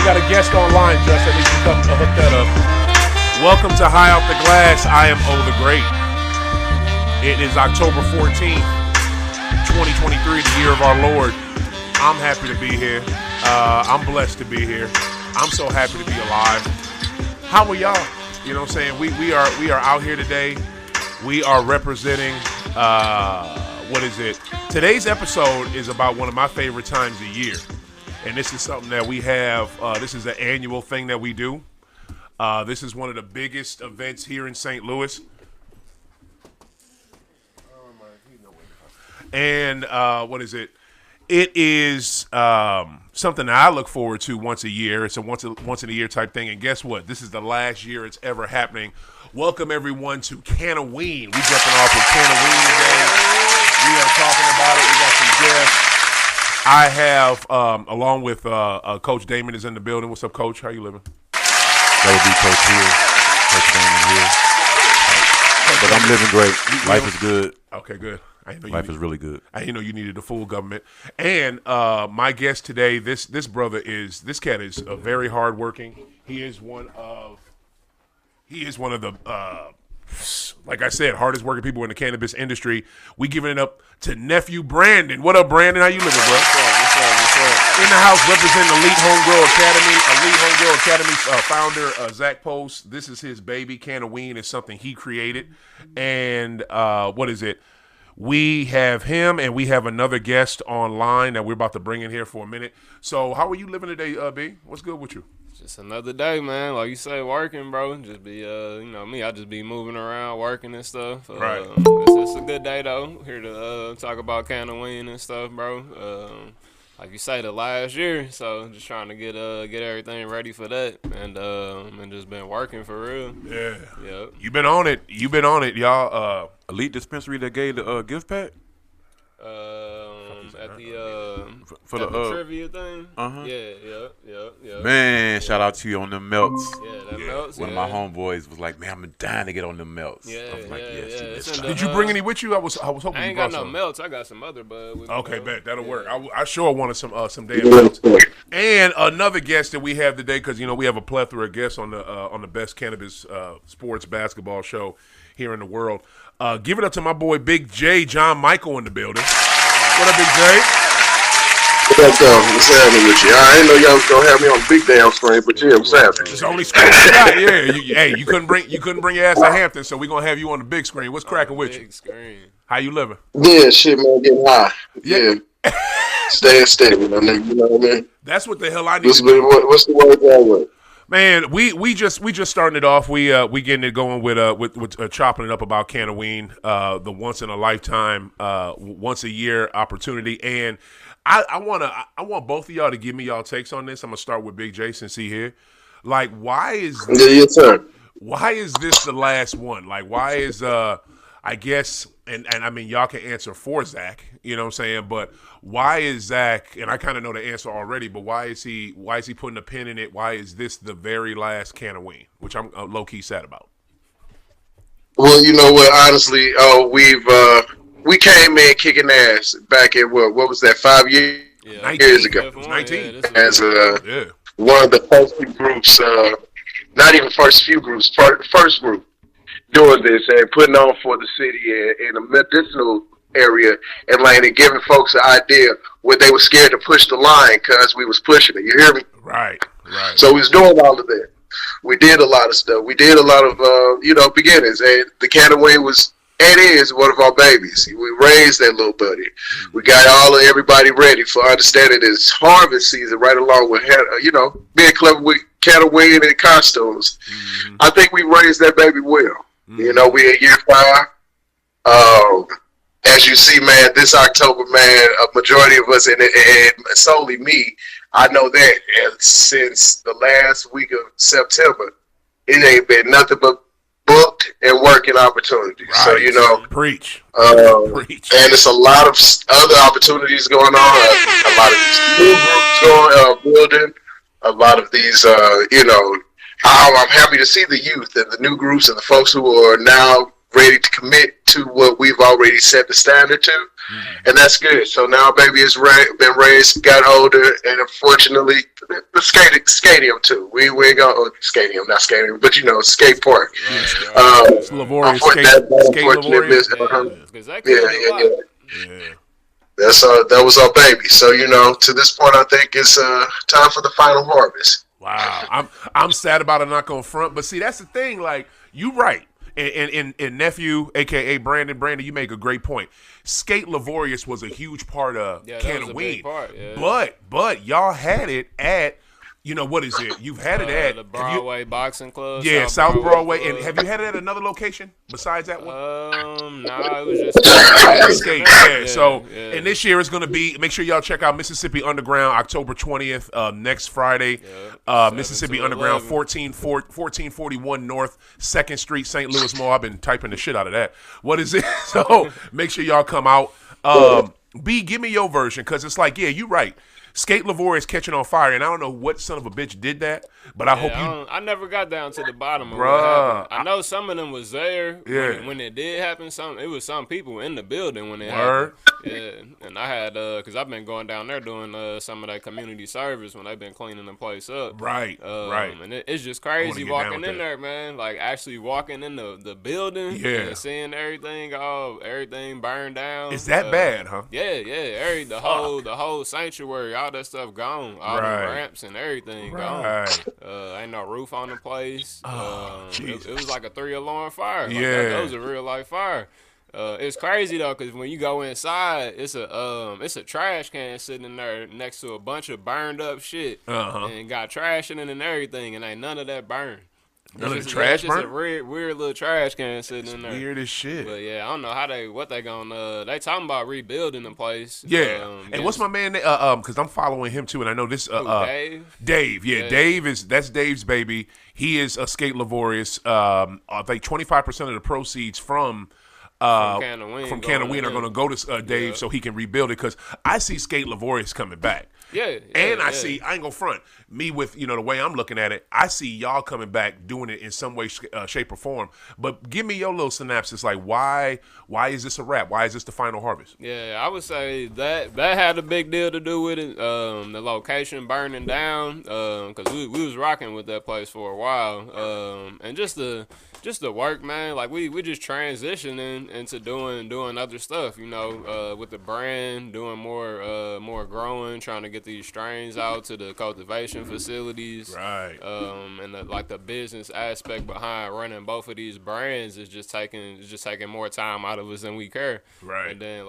got a guest online, Just. I need you to come hook that up. Welcome to High Off the Glass. I am OThaGreat. It is October 14th, 2023, the year of our Lord. I'm happy to be here. I'm blessed to be here. I'm so happy to be alive. How are y'all? You know what I'm saying? We are out here today. We are representing, what is it? Today's episode is about one of my favorite times of year. And this is something that we have, this is an annual thing that we do. This is one of the biggest events here in St. Louis. And what is it? It is something that I look forward to once a year. It's a once in a year type thing. And guess what? This is the last year it's ever happening. Welcome everyone to Cann-a-Ween. We jumping off with Cann-a-Ween today. We are talking about it. We got some guests. I have, along with Coach Damon is in the building. What's up, Coach? How you living? That would be Coach here, Coach Damon here. But I'm living great. Life is good. Okay, good. Life is really good. I didn't know you needed the full government. And my guest today, this cat is very hardworking. He is one of the like I said, hardest working people in the cannabis industry. We giving it up to nephew Brandon. What up, Brandon? How you living, bro? What's up? In the house representing Elite Homegrow Academy founder Zack Post. This is his baby. Cann-a-Ween is something he created. And what is it? We have him, and we have another guest online that we're about to bring in here for a minute. So how are you living today, B? What's good with you? Just another day, man. Like you say, working, bro. Just be, me. I just be moving around, working and stuff. Right. It's a good day though. Here to talk about Cann-a-Ween and stuff, bro. Like you say, the last year, so just trying to get everything ready for that, and just been working for real. Yeah. Yep. You been on it, y'all. Elite Dispensary that gave the gift pack? At the for the the trivia thing. Yeah. Man, shout out to you on them melts. Yeah, that melts. One of my homeboys was like, "Man, I'm dying to get on them melts." Yeah, I was like, "Yes." Did you bring any with you? I was hoping I you ain't brought got no some. melts. I got some other bud. Okay, bet that'll work. I sure wanted some damn melts. And another guest that we have today, because we have a plethora of guests on the best cannabis sports basketball show here in the world. Give it up to my boy Big J, Jon Michael in the building. What up, Big J? What's happening with you? I didn't know y'all was gonna have me on the big damn screen, but yeah, I'm sad. It's the only screen we got. Yeah, you couldn't bring your ass to Hampton, so we're gonna have you on the big screen. What's cracking with you? Big screen. How you living? Yeah, shit, man, getting high. Yeah. Staying steady, man. You know what I mean? That's what the hell I need. What's the word that way? Man, we just starting it off. We getting it going with chopping it up about Cann-a-Ween, the once in a lifetime, once a year opportunity. And I want both of y'all to give me y'all takes on this. I'm gonna start with Big J since he here. Like, why is this, yes, sir. Why is this the last one? Like, why is I guess, and I mean, y'all can answer for Zack, you know what I'm saying? But why is Zack, and I kind of know the answer already, but why is he putting a pin in it? Why is this the very last Cann-a-Ween, which I'm low-key sad about? Well, you know what, honestly, we came in kicking ass back at, what was that, 5 years? Yeah, 19 years ago. It was 19. Yeah, As Yeah. one of the first few groups, not even first few groups, first group doing this and putting on for the city in a medicinal area and like giving folks an idea where they were scared to push the line because we was pushing it. You hear me? Right. So we was doing all of that. We did a lot of stuff. We did a lot of beginnings, and the Canna-Ween was and is one of our babies. We raised that little buddy. We got everybody ready for understanding it's harvest season right along with being clever with Canna-Ween and costumes. Mm-hmm. I think we raised that baby well. Mm-hmm. We at year 5. As you see, man, this October, man, a majority of us, and solely me, I know that. And since the last week of September, it ain't been nothing but booked and working opportunities. Right. So, Preach. Preach. And it's a lot of other opportunities going on. A lot of these new groups building. A lot of these, I'm happy to see the youth and the new groups and the folks who are now ready to commit to what we've already set the standard to. And that's good. So now baby has been raised, got older, and unfortunately Stadium too. We ain't gonna stadium, not stadium, but skate park. It's laborious skate laborious. Because that killed a lot. Yeah. That was our baby. So to this point, I think it's time for the final harvest. Wow, I'm sad about it. Not gonna front, but see, that's the thing. Like, you right, and nephew, aka Brandon, you make a great point. Skate Laborious was a huge part of Cann-a-Ween, but y'all had it at. What is it? You've had it at the Broadway Boxing Club. Yeah, South Broadway. And have you had it at another location besides that one? No, it was just skate. Yeah. And this year it's going to be. Make sure y'all check out Mississippi Underground, October 20th, next Friday. Mississippi Underground, 1441 North 2nd Street, St. Louis Mall. I've been typing the shit out of that. What is it? So make sure y'all come out. B, give me your version, because it's like, yeah, you're right. Skate Laborious catching on fire, and I don't know what son of a bitch did that, but I hope you. I never got down to the bottom of what happened. I know some of them was there when it did happen. It was some people in the building when it happened. Yeah, and I had because I've been going down there doing some of that community service when they've been cleaning the place up. Right. And it's just crazy walking in there, man. Like actually walking in the building and seeing everything burned down. Is that bad, huh? Yeah. The whole sanctuary, all that stuff gone. All the ramps and everything gone. Ain't no roof on the place. It was like a 3-alarm fire. That was a real life fire. It's crazy though, because when you go inside, it's a trash can sitting in there next to a bunch of burned up shit, and got trash in it and everything, and ain't none of that burned. None of the trash burned? It's just a weird little trash can sitting in there. Weird as shit. But yeah, I don't know what they gonna. They talking about rebuilding the place. Yeah. And what's my man? Because I'm following him too, and I know this. Dave. Dave. Yeah, that's Dave's baby. He is a Skate Laborious. I think 25% of the proceeds from Cann-a-Ween are going to go to Dave so he can rebuild it, because I see Skate Laborious coming back. And I see, I ain't gonna front, me with, the way I'm looking at it, I see y'all coming back doing it in some way, shape, or form. But give me your little synopsis, like why is this a wrap? Why is this the final harvest? Yeah, I would say that had a big deal to do with it. The location burning down, because we was rocking with that place for a while, and just the work, man. Like we just transitioning into doing other stuff, with the brand, doing more growing, trying to get these strains out to the cultivation facilities, right? And the business aspect behind running both of these brands is just taking more time out of us than we care, right? And then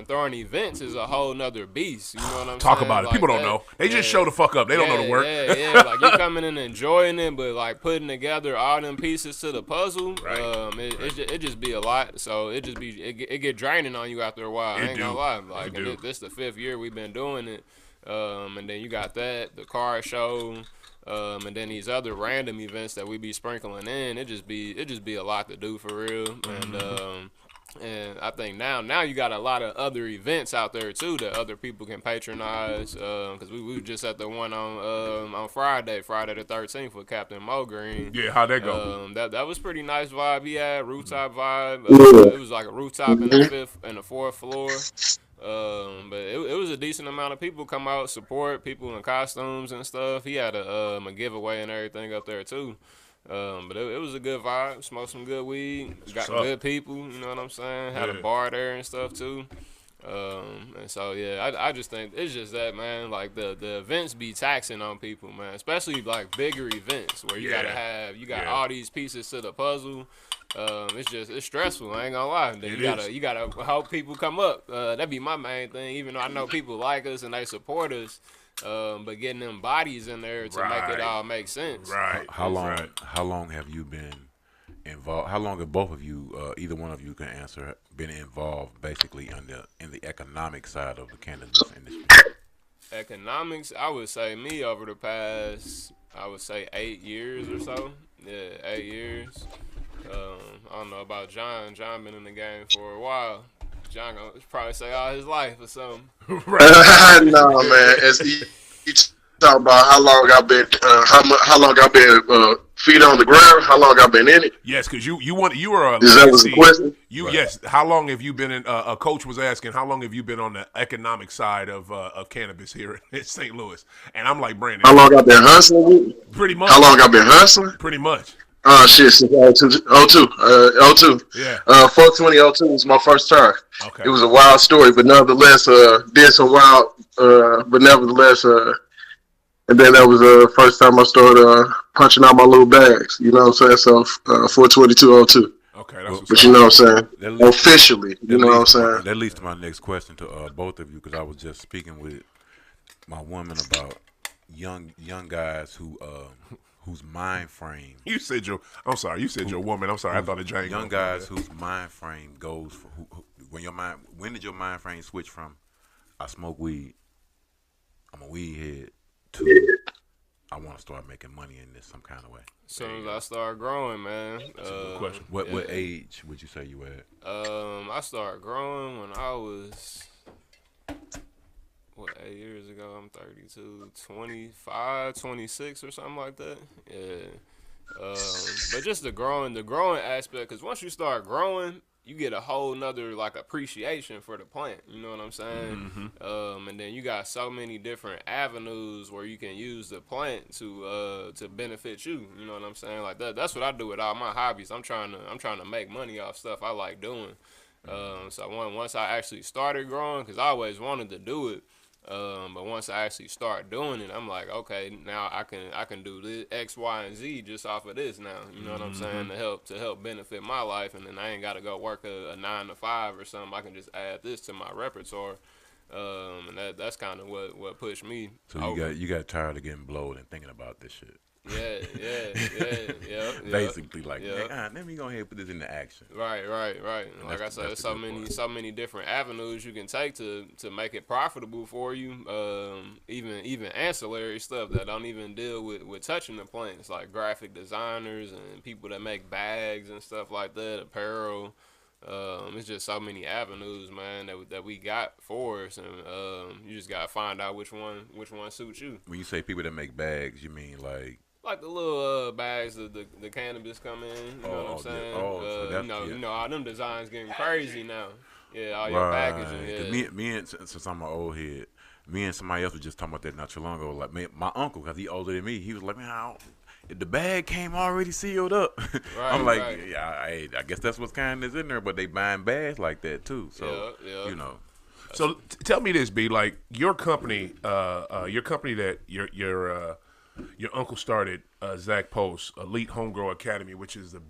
throwing events is a whole nother beast. You know what I'm saying? Talk about it. People don't know. They just show the fuck up. They don't know the work. Yeah. Like you coming in and enjoying it, but like putting together all them pieces to the puzzle, it just be a lot. So it get draining on you after a while. I ain't gonna lie. Like this the 5th year we've been doing it. And then you got the car show, and then these other random events that we be sprinkling in. It just be a lot to do for real. And I think now you got a lot of other events out there too that other people can patronize. Because we were just at the one on Friday the 13th with Captain Mo Green. Yeah, how'd that go? That was pretty nice vibe. He had rooftop vibe. It was like a rooftop in the 5th and the 4th floor. But it was a decent amount of people come out, support people in costumes and stuff. He had a giveaway and everything up there too. But it was a good vibe. Smoked some good weed. Got good people. You know what I'm saying? Had a bar there and stuff too. And so yeah, I just think it's just that, man. Like the events be taxing on people, man. Especially like bigger events where you got all these pieces to the puzzle. It's stressful. I ain't gonna lie. Then you gotta help people come up. That'd be my main thing. Even though I know people like us and they support us, but getting them bodies in there to make it all make sense. Right. How long have you been involved? How long have both of you, either one of you can answer, been involved basically in the economic side of the cannabis industry? Economics, I would say me over the past, 8 years or so. Yeah, 8 years. I don't know about John. John been in the game for a while. John gonna probably say all his life or something. No, man. As you talk about how long I've been feet on the ground, how long I've been in it. Yes, because you were a Is that was the question? Yes. How long have you been in? A coach was asking, how long have you been on the economic side of cannabis here in St. Louis? And I'm like, Brandon, How long I've been hustling with it? pretty much. How long I've been hustling? Pretty much. Shit, since 02. 42002 was my first turn. Okay. It was a wild story, but nevertheless, did some wild, but nevertheless, and then that was the first time I started punching out my little bags. You know what I'm saying? So 42202. Okay, that's but you know what I'm saying? Officially, you know what I'm saying? That leads to my next question to both of you, because I was just speaking with my woman about young guys whose mind frame. You said your. I'm sorry. You said your woman. I'm sorry. I thought it Django. Young guys whose mind frame goes for when did your mind frame switch from I smoke weed, I'm a weed head, to I want to start making money in this some kind of way? As soon as I started growing, man. That's a good question. What age would you say you were at? I started growing when I was 8 years ago? I'm 32, 25, 26 or something like that. Yeah. But just the growing aspect, because once you start growing, you get a whole nother like appreciation for the plant. You know what I'm saying? Mm-hmm. And then you got so many different avenues where you can use the plant to benefit you. You know what I'm saying? Like that's what I do with all my hobbies. I'm trying to make money off stuff I like doing. So once I actually started growing, because I always wanted to do it. But once I actually start doing it, I'm like, okay, now I can do this X, Y, and Z just off of this now. You know what I'm saying? To help benefit my life, and then I ain't got to go work a 9 to 5 or something. I can just add this to my repertoire, and that's kind of what pushed me. So over. you got tired of getting blowed and thinking about this shit. Yeah. Basically, like, man, let me go ahead and put this into action. Right. And like I said, there's so many different avenues you can take to make it profitable for you. Even ancillary stuff that don't even deal with touching the plants, like graphic designers and people that make bags and stuff like that, apparel. It's just so many avenues, man, that we got for us, and you just gotta find out which one suits you. When you say people that make bags, you mean like the little bags that the cannabis come in, you know what I'm saying? So all them designs getting crazy now. Yeah, all your packaging. Yeah. Me and since I'm an old head, me and somebody else was just talking about that not too long ago. Like my uncle, because he older than me, he was like, man, the bag came already sealed up. I'm like, I guess that's what's kind of in there, but they buying bags like that too. So you know. So tell me this, B. Like your company that your uncle started, Zach Post, Elite Homegrow Academy, which is the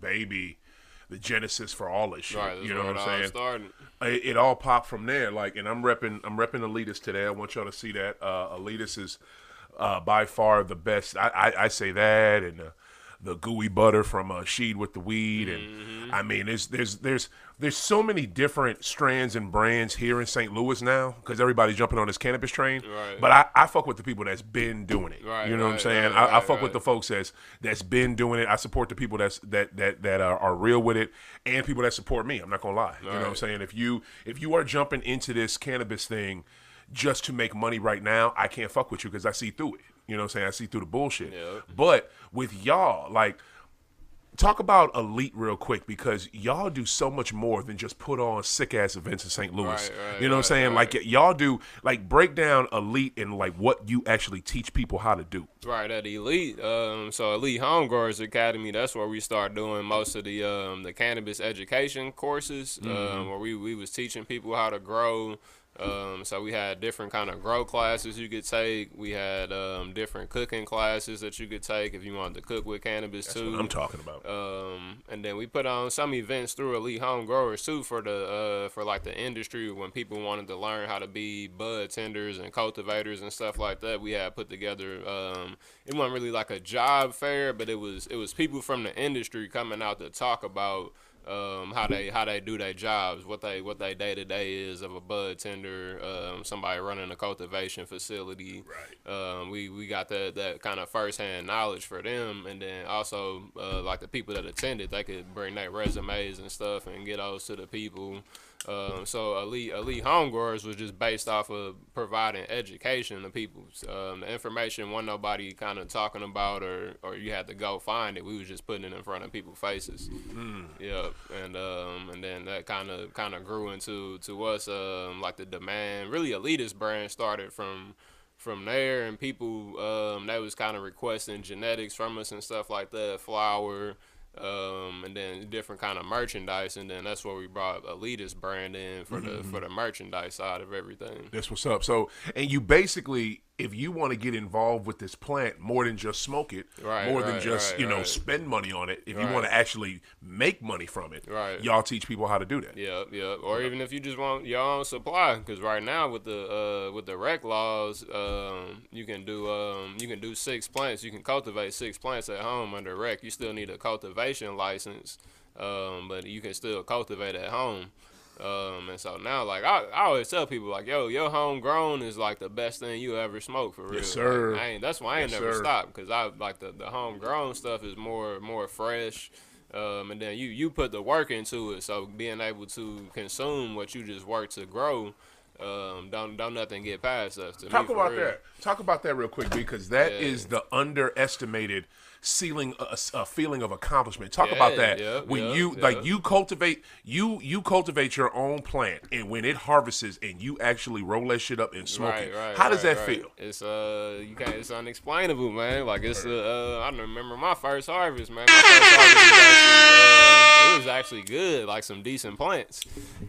genesis for all this shit. Right, you know what I'm saying? It all popped from there. Like, and I'm repping Elitist today. I want y'all to see that. Elitist is by far the best. I say that, and the gooey butter from Sheed with the weed, and I mean, there's so many different strands and brands here in St. Louis now, because everybody's jumping on this cannabis train. Right. But I fuck with the people that's been doing it. Right, you know what I'm saying? I fuck with the folks that's been doing it. I support the people that are real with it, and people that support me. I'm not gonna lie. You know what I'm saying? If you are jumping into this cannabis thing just to make money right now, I can't fuck with you, because I see through it. You know what I'm saying? I see through the bullshit. Yep. But with y'all, like, talk about Elite real quick, because y'all do so much more than just put on sick-ass events in St. Louis. You know what I'm saying? Like, y'all do, like, break down Elite and, like, what you actually teach people how to do. Right, at Elite. So Elite Homegrowers Academy, that's where we start doing most of the cannabis education courses, where we was teaching people how to grow. So we had different kind of grow classes you could take. We had different cooking classes that you could take if you wanted to cook with cannabis. That's too. What I'm talking about. And then we put on some events through Elite Home Growers too for the industry, when people wanted to learn how to be bud tenders and cultivators and stuff like that. We had put together. It wasn't really like a job fair, but it was people from the industry coming out to talk about how they do their jobs, what they day to day is of a bud tender, somebody running a cultivation facility. Right. We got that kind of firsthand knowledge for them, and then also like the people that attended, they could bring their resumes and stuff and get those to the people. So elite home growers was just based off of providing education to people. The information wasn't nobody kind of talking about, or you had to go find it. We was just putting it in front of people's faces. Yep. And then that kind of grew into us like the demand. Really, Elitist brand started from there, and people they was kind of requesting genetics from us and stuff like that, flower. And then different kind of merchandise, and then that's where we brought Elitist brand in for the merchandise side of everything. That's what's up. So, and you basically, if you want to get involved with this plant more than just smoke it, more than just spend money on it, if you want to actually make money from it, y'all teach people how to do that. Yeah. Or even if you just want your own supply, because right now with the rec laws, you can do 6 plants. You can cultivate 6 plants at home under rec. You still need a cultivation license, but you can still cultivate at home. And so now, like, I always tell people, like, yo, your homegrown is like the best thing you ever smoke, for real. Yes, sir. Like, that's why I ain't never stopped, because I like the homegrown stuff is more fresh. And then you put the work into it, so being able to consume what you just worked to grow, don't nothing get past us. Talk about that real quick, because that is the underestimated feeling of accomplishment. Talk about that. When you cultivate your own plant, and when it harvests and you actually roll that shit up and smoke it. How does that feel? It's it's unexplainable, man. Like it's I remember my first harvest, man. My first harvest was actually good, like some decent plants.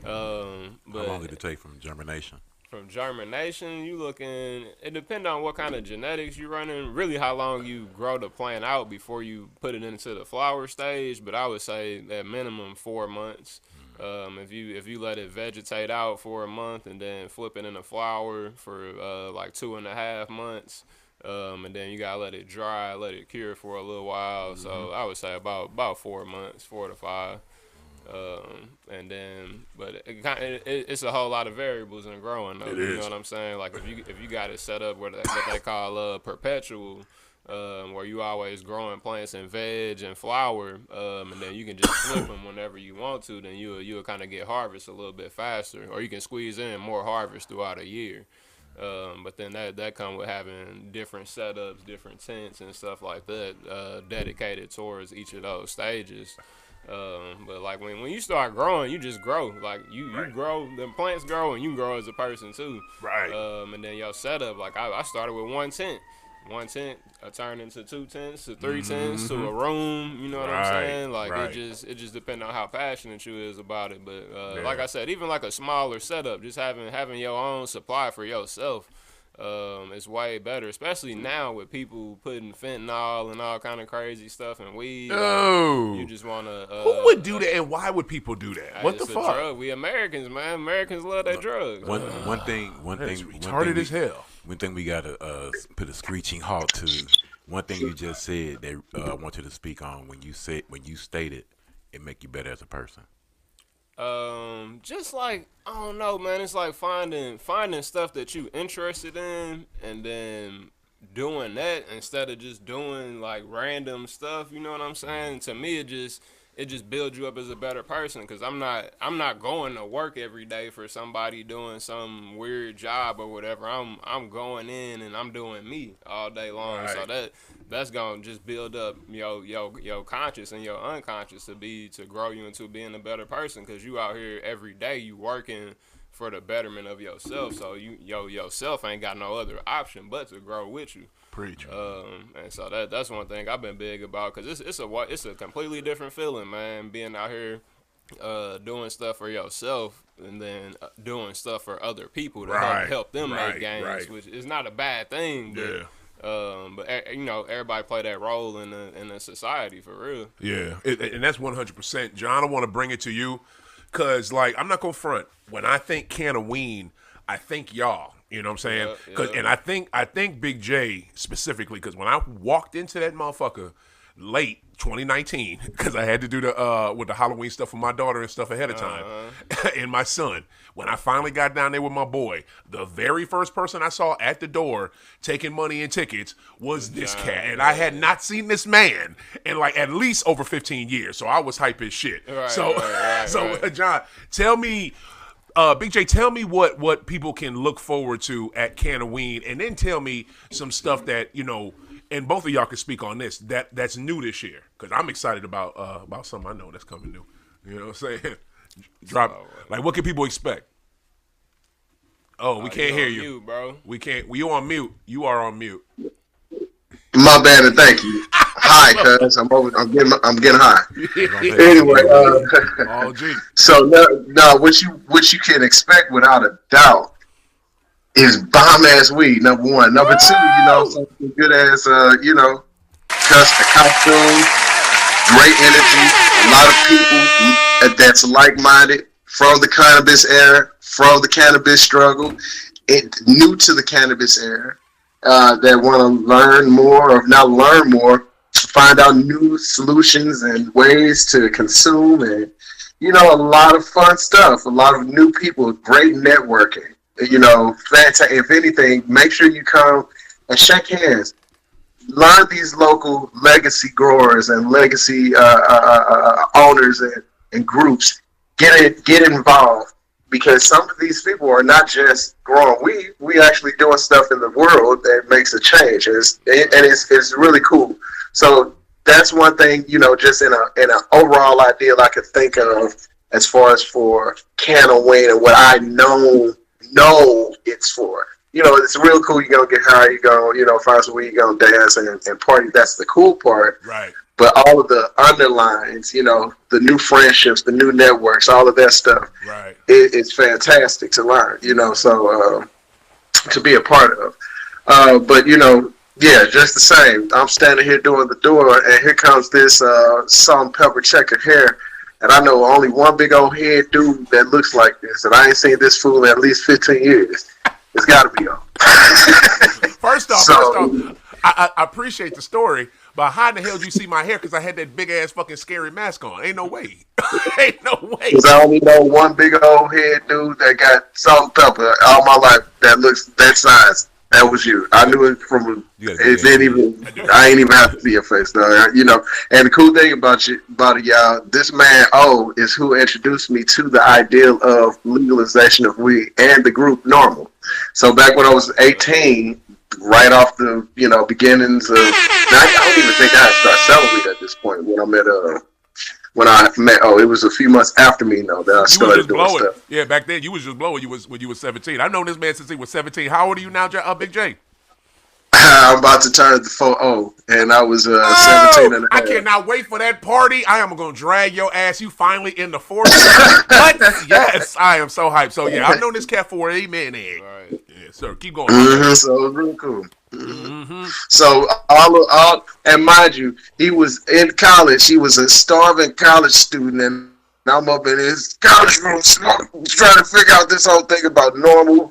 How long did it take from germination? From germination, you looking, it depends on what kind of genetics you're running, really how long you grow the plant out before you put it into the flower stage, but I would say at minimum 4 months. If you let it vegetate out for a month and then flip it into flower for like 2.5 months, and then you gotta let it dry, let it cure for a little while. So I would say about 4 months, 4 to 5. And then, but it's a whole lot of variables in growing, though. You know what I'm saying? Like if you got it set up what they call perpetual, where you always growing plants and veg and flower, and then you can just flip them whenever you want to, then you'll kind of get harvest a little bit faster, or you can squeeze in more harvest throughout a year. But then that come with having different setups, different tents and stuff like that, dedicated towards each of those stages. But like when you start growing, you just grow. Like you grow, the plants grow, and you grow as a person too. And then your setup, like I started with one tent. I turned into 2 tents to 3 tents to a room. You know what I'm saying? Like it just depends on how passionate you is about it. But like I said, even like a smaller setup, just having your own supply for yourself. It's way better, especially now with people putting fentanyl and all kind of crazy stuff in weed. Oh, you just want to. Who would do that, and why would people do that? What the fuck? Drug. We Americans, man. Americans love that drugs. One thing, retarded as hell. One thing we gotta put a screeching halt to. One thing you just said that I want you to speak on when you stated it make you better as a person. Just like, I don't know, man. It's like finding stuff that you interested in, and then doing that instead of just doing like random stuff. You know what I'm saying? To me, it just builds you up as a better person, because I'm not going to work every day for somebody doing some weird job or whatever. I'm going in and I'm doing me all day long. So that's gonna just build up your conscious and your unconscious to grow you into being a better person, because you out here every day, you working for the betterment of yourself. So yourself ain't got no other option but to grow with you. Preach. And so that's one thing I've been big about, because it's a completely different feeling, man, being out here doing stuff for yourself and then doing stuff for other people to help them make gains, which is not a bad thing, but but everybody play that role in the society, for real. Yeah, and that's 100%. John, I want to bring it to you, because like, I'm not gonna front. When I think Cann-a-Ween, I think y'all. You know what I'm saying? And I think Big J specifically, because when I walked into that motherfucker late 2019, because I had to do the with the Halloween stuff for my daughter and stuff ahead of time, and my son. When I finally got down there with my boy, the very first person I saw at the door taking money and tickets was this cat, and I had not seen this man in like at least over 15 years. So I was hype as shit. So John, tell me, Big J, tell me what people can look forward to at Cann-a-Ween, and then tell me some stuff that and both of y'all can speak on this that's new this year, because I'm excited about something I know that's coming new. You know what I'm saying? Drop like what can people expect? Oh, we can't hear you, mute, bro. We can't. You on mute? You are on mute. My bad, and thank you. Hi, cuz I'm getting high. Anyway, so now what you can expect without a doubt is bomb ass weed. Number one, number two, something good as custom costumes, great energy, a lot of people that's like minded from the cannabis era, from the cannabis struggle, new to the cannabis era. That want to learn more, or not learn more, find out new solutions and ways to consume, and a lot of fun stuff, a lot of new people, great networking. Fantastic. If anything, make sure you come and shake hands. Learn these local legacy growers and legacy owners and groups. Get involved. Because some of these people are not just growing weed, we actually doing stuff in the world that makes a change, and it's really cool. So that's one thing, just in an overall ideal I could think of as far as for Cann-a-Ween and what I know it's for. It's real cool. You're gonna get high, you're gonna find some weed, you're gonna dance and party. That's the cool part. Right. But all of the underlines, the new friendships, the new networks, all of that stuff, right? It's fantastic to learn, so to be a part of. But just the same. I'm standing here doing the door, and here comes this salt and pepper checkered hair, and I know only one big old head dude that looks like this, and I ain't seen this fool in at least 15 years. It's got to be on. First off, I appreciate the story. But how in the hell did you see my hair? Because I had that big ass fucking scary mask on. Ain't no way. Ain't no way. Because I only know one big old head dude that got salt and pepper all my life that looks that size. That was you. I knew it from. It didn't even. I ain't even have to see your face, though. And the cool thing about it, y'all, this man is who introduced me to the ideal of legalization of weed and the group Normal. So back when I was 18. Right off the beginnings of, I don't even think I had started selling weed at this point when I met. It was a few months after me that I started doing stuff. Yeah, back then you was just blowing. When you was 17. I've known this man since he was 17. How old are you now, Big J? I'm about to turn the 40, and I was 17 and a half. I cannot wait for that party. I am going to drag your ass. You finally in the 40s. What? Yes, I am so hyped. So, yeah, I've known this cat for a minute. Right. Yeah, sir, keep going. So, it was really cool. So, and mind you, he was in college. He was a starving college student, and I'm up in his college room trying to figure out this whole thing about Normal.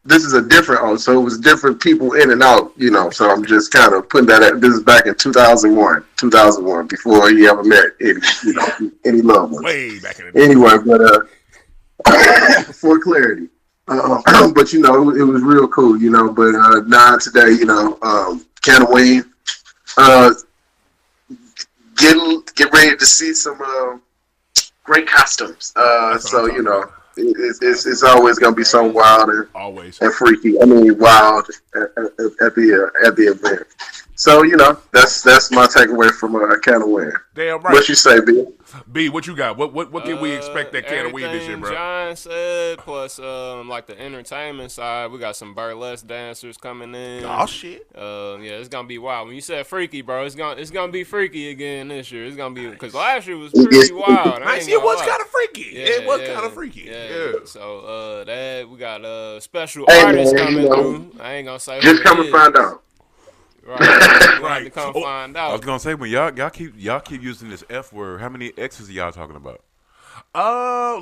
This is a different so it was different people in and out, so I'm just kind of putting that this is back in 2001, before he ever met any loved ones. Way back in the day. Anyway, but for clarity. But it was real cool, but now today, Cann-a-Ween, get ready to see some great costumes. It's always gonna be so wild and freaky. I mean, wild at the event. So that's my takeaway from Cann-a-Ween. Damn right. What you say, B? B, what you got? What can we expect at Cann-a-Ween this year, bro? John said, plus like the entertainment side, we got some burlesque dancers coming in. Oh shit. Yeah, it's gonna be wild. When you said freaky, bro, it's gonna be freaky again this year. It's gonna be because last year was pretty wild. It was kind of freaky. Yeah, it was kind of freaky. Yeah. So that we got special artists coming through. I ain't gonna say just come and find out. Right. To come find out. I was gonna say when y'all keep using this F word, how many X's are y'all talking about?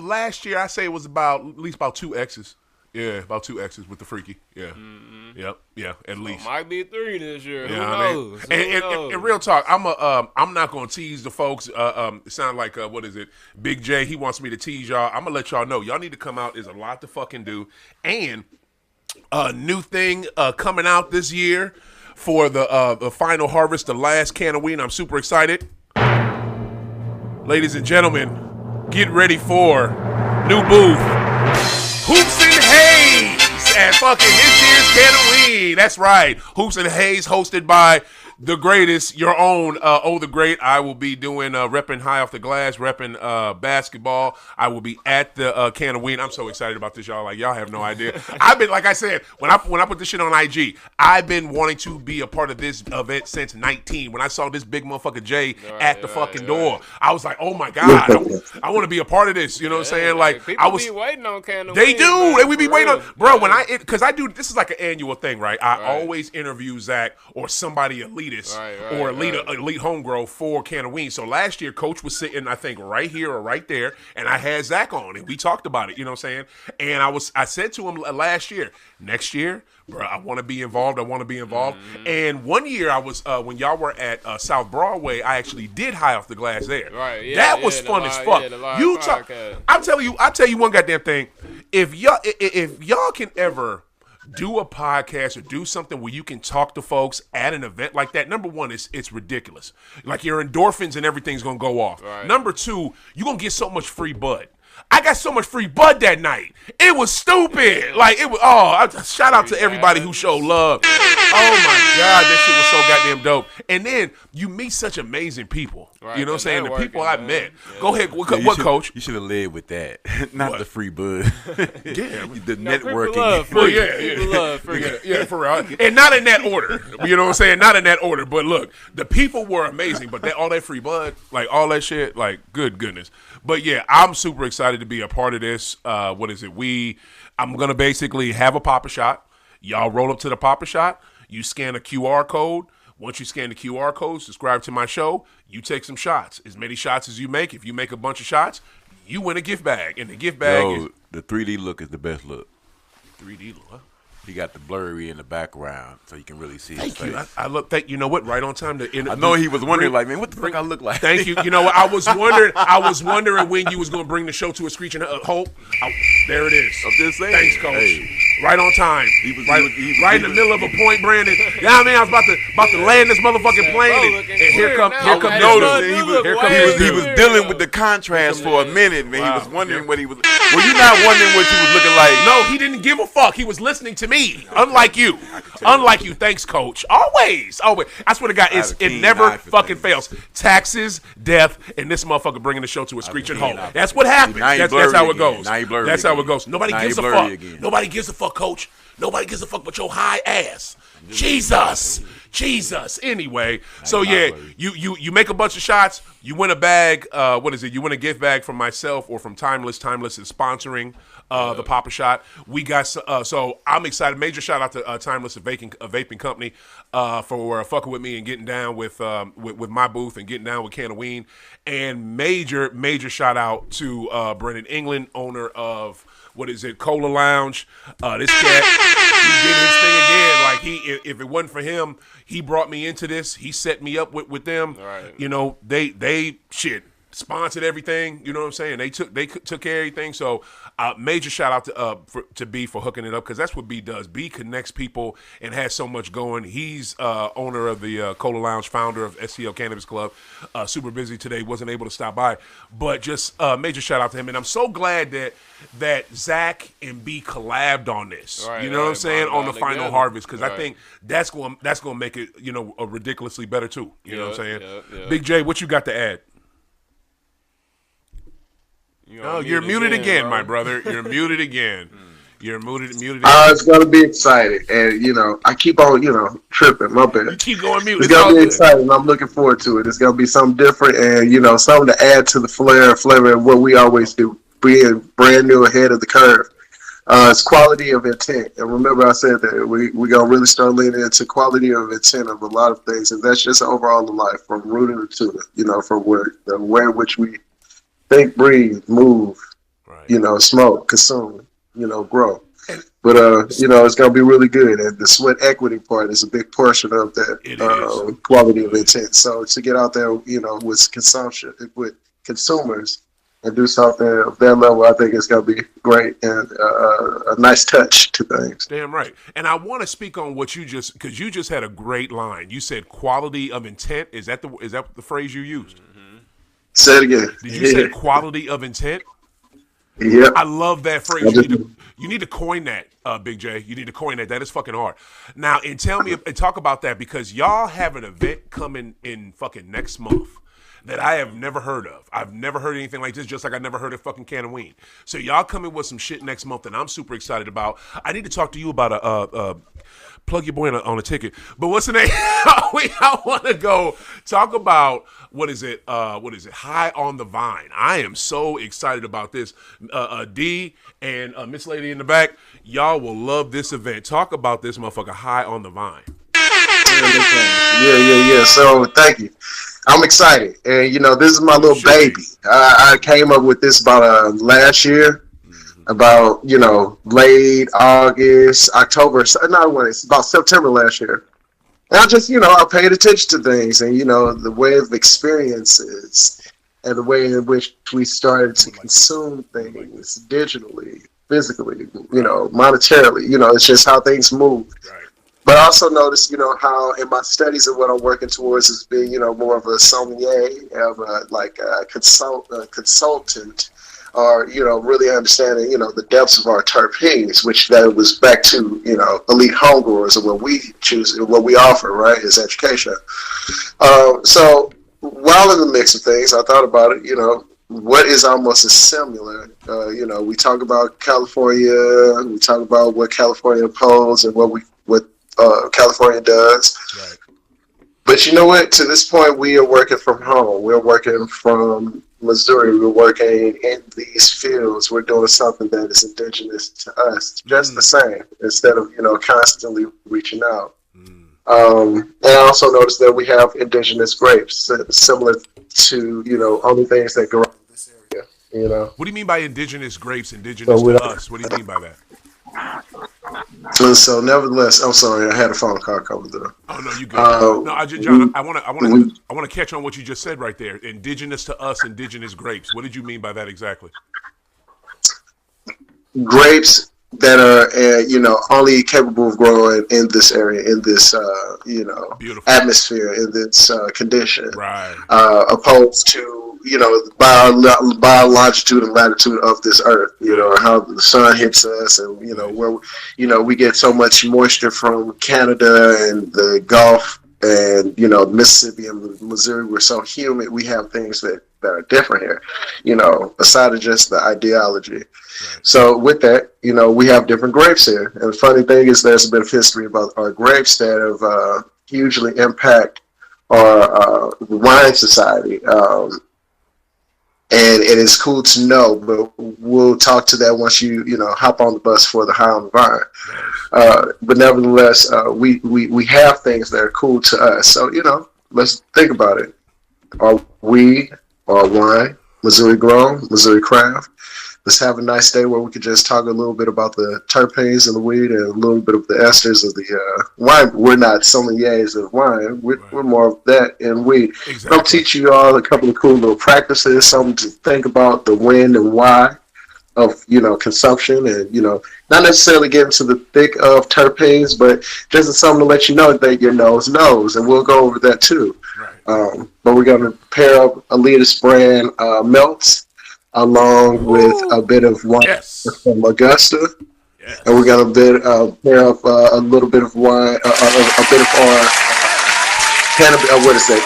Last year I say it was at least about 2 X's. Yeah, about 2 X's with the freaky. Yeah. Mm-hmm. Yep. Yeah, at least. Might be 3 this year. Yeah, Who knows? And real talk, I'm not gonna tease the folks. It sounds like what is it? Big J, he wants me to tease y'all. I'm gonna let y'all know. Y'all need to come out. There's a lot to fucking do. And a new thing coming out this year. For the final harvest, the last Cann-a-Ween. I'm super excited. Ladies and gentlemen, get ready for new booth. Hoops and Haze at fucking this year's Cann-a-Ween. That's right. Hoops and Haze hosted by the greatest, your own OThaGreat. I will be doing repping High Off the Glass, repping basketball. I will be at the Cann-a-Ween. I'm so excited about this, y'all. Like, y'all have no idea. I've been, like I said, when I put this shit on IG, I've been wanting to be a part of this event since 19. When I saw this big motherfucker Jay at the fucking door, I was like, oh my God, I want to be a part of this. You know what I'm saying? Like, people I was be waiting on Cann-a-Ween. They do. Man, We be waiting on, bro. When because I do, this is like an annual thing, right? I always interview Zach or somebody elitist or elite homegrown for Cann-a-Ween. So last year, Coach was sitting, I think, right here or right there, and I had Zach on, and we talked about it. You know what I'm saying? And I said to him last year, next year, bro, I want to be involved. Mm-hmm. And one year I was when y'all were at South Broadway, I actually did High Off the Glass there. Right. Yeah, that was fun as fuck. I'll tell you one goddamn thing. If y'all can ever do a podcast or do something where you can talk to folks at an event like that, number one, it's ridiculous. Like, your endorphins and everything's gonna go off. Right. Number two, you're gonna get so much free bud. I got so much free bud that night. It was stupid. Like, it was. Shout out to everybody who showed love. Oh my God, that shit was so goddamn dope. And then you meet such amazing people. Right, you know what I'm saying? The people I met. Yeah. Go ahead. What Coach? You should have led with that, not the free bud. Yeah, the networking. For real. And not in that order. You know what I'm saying? Not in that order. But look, the people were amazing. But all that free bud, like all that shit, like good goodness. But yeah, I'm super excited to be a part of this. What is it? I'm gonna basically have a pop-a shot. Y'all roll up to the pop-a shot. You scan a QR code. Once you scan the QR code, subscribe to my show, you take some shots. As many shots as you make. If you make a bunch of shots, you win a gift bag. And the gift bag is... the 3D look is the best look. 3D look, huh? He got the blurry in the background, so you can really see his face. Thank you. You know what? Right on time to. I know he was wondering, like, man, what the fuck I look like? Thank you. You know what? I was wondering when you was going to bring the show to a screeching halt. There it is. I'm just saying. Thanks, Coach. Hey. Right on time. He was in the middle of a point, Brandon. Yeah, I mean, I was about to land this motherfucking plane, and here come he was dealing with the contrast for a minute, man. Wow. He was wondering what he was. Were you not wondering what you was looking like? No, he didn't give a fuck. He was listening to me. Unlike you. Thanks, Coach. Always. I swear to God, it never fucking fails. Taxes, death, and this motherfucker bringing the show to a screeching halt. That's what happens. That's how it goes. That's how it goes. Nobody gives a fuck. Nobody gives a fuck, Coach. Nobody gives a fuck but your high ass. Jesus. Anyway, so yeah, you make a bunch of shots. You win a bag. What is it? You win a gift bag from myself or from Timeless. Timeless is sponsoring the Papa Shot. We got so I'm excited. Major shout out to Timeless, a vaping company, for fucking with me and getting down with my booth and getting down with Cann-a-Ween. And major shout out to Brendan England, owner of Cola Lounge. This cat, he did his thing again. Like if it wasn't for him, he brought me into this. He set me up with them. Right. You know, they sponsored everything. You know what I'm saying? They took care of everything. So major shout out to B for hooking it up, because that's what B does. B connects people and has so much going. He's owner of the Cola Lounge, founder of STL Cannabis Club. Super busy today, wasn't able to stop by, but just major shout out to him. And I'm so glad that Zach and B collabed on this. Right, you know what I'm saying? On the final harvest, because I think that's going to make it, you know, ridiculously better too. You know what I'm saying? Big J, what you got to add? You're muted again, my brother. You're muted again. You're muted again. It's gonna be exciting, and you know, I keep on, tripping. My bad. You keep going mute. It's gonna be exciting. I'm looking forward to it. It's gonna be something different, and something to add to the flavor of what we always do, being brand new, ahead of the curve. It's quality of intent, and remember, I said that we gonna really start leaning into quality of intent of a lot of things, and that's just overall in life, from rooting to the, from the way in which we think, breathe, move, right. Smoke, consume, grow. But, it's going to be really good. And the sweat equity part is a big portion of that quality of intent. So to get out there, with consumption, with consumers, and do something of that level, I think it's going to be great and a nice touch to things. Damn right. And I want to speak on what because you just had a great line. You said quality of intent. Is that the phrase you used? Say it again. Did you say quality of intent? Yeah. I love that phrase. You need to coin that, Big J. You need to coin that. That is fucking hard. Now, and talk about that, because y'all have an event coming in fucking next month that I have never heard of. I've never heard anything like this, just like I never heard of fucking Cann-a-Ween. So y'all coming with some shit next month that I'm super excited about. I need to talk to you about plug your boy on a ticket. But what's the name? I want to go talk about what is it? High on the Vine. I am so excited about this. D and Miss Lady in the back, y'all will love this event. Talk about this motherfucker, High on the Vine. Yeah. So thank you. I'm excited, and this is my little baby. I came up with this about last year, about late August, October. No, it's about September last year. And I just I paid attention to things, and the way of experiences, and the way in which we started to consume things digitally, physically, monetarily. It's just how things move. Right. But I also noticed, how in my studies of what I'm working towards is being, more of a sommelier, of a consultant, or really understanding, the depths of our terpenes, which that was back to, elite homegrowers, and what we choose, what we offer, right, is education. So while in the mix of things, I thought about it, what is almost as similar. We talk about California, we talk about what California imposed and what California does. Right. But you know what? To this point, we are working from home. We're working from Missouri. We're working in these fields. We're doing something that is indigenous to us, just the same, instead of constantly reaching out. And I also noticed that we have indigenous grapes, similar to only things that grow in this area. What do you mean by indigenous grapes? Indigenous to us? What do you mean by that? So nevertheless, I'm sorry, I had a phone call coming through. Oh no, you good. John, I want to catch on what you just said right there. Indigenous to us, indigenous grapes. What did you mean by that exactly? Grapes that are only capable of growing in this area, in this atmosphere, in this condition, right? Opposed to by longitude and latitude of this earth, how the sun hits us, and where we get so much moisture from Canada and the Gulf, and Mississippi and Missouri. We're so humid. We have things that are different here, aside of just the ideology. Right. So with that, we have different grapes here. And the funny thing is, there's a bit of history about our grapes that have hugely impact our wine society. And it is cool to know, but we'll talk to that once you hop on the bus for the High on the Vine. But nevertheless, we have things that are cool to us. So let's think about it. Our wine, Missouri grown, Missouri craft. Let's have a nice day where we could just talk a little bit about the terpenes and the weed, and a little bit of the esters of the wine. We're not sommeliers of wine. We're more of that in weed. Exactly. I'll teach you all a couple of cool little practices, something to think about, the when and why of consumption, and not necessarily get into the thick of terpenes, but just something to let you know that your nose knows, and we'll go over that too. Right. But we're going to pair up Elitist brand melts, along with a bit of wine from Augusta. Yes. And we're going to pair up a little bit of wine, a bit of our cannabis, what is that?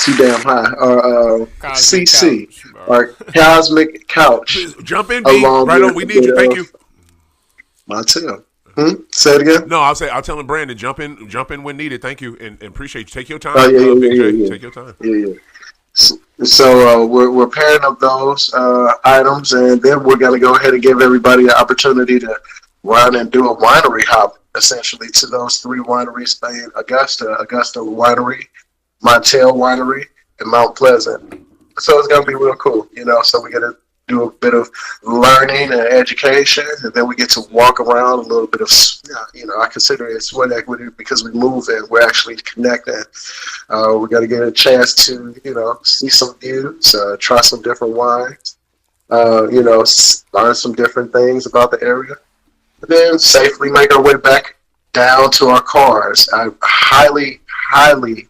Too damn high. CC, couch, our Cosmic Couch. Please, jump in, B. Right on, we need you. Thank you. Myself. Say it again? No, I'll tell Brandon, jump in when needed. Thank you, and appreciate you. Take your time. Yeah. Take your time. Yeah. So we're pairing up those items, and then we're going to go ahead and give everybody an opportunity to run and do a winery hop, essentially, to those three wineries in Augusta Winery, Montel Winery, and Mount Pleasant. So it's going to be real cool, so we're going to do a bit of learning and education, and then we get to walk around a little bit of, I consider it sweat equity because we move and we're actually connecting. We're going to get a chance to, see some views, try some different wines, learn some different things about the area, and then safely make our way back down to our cars. I highly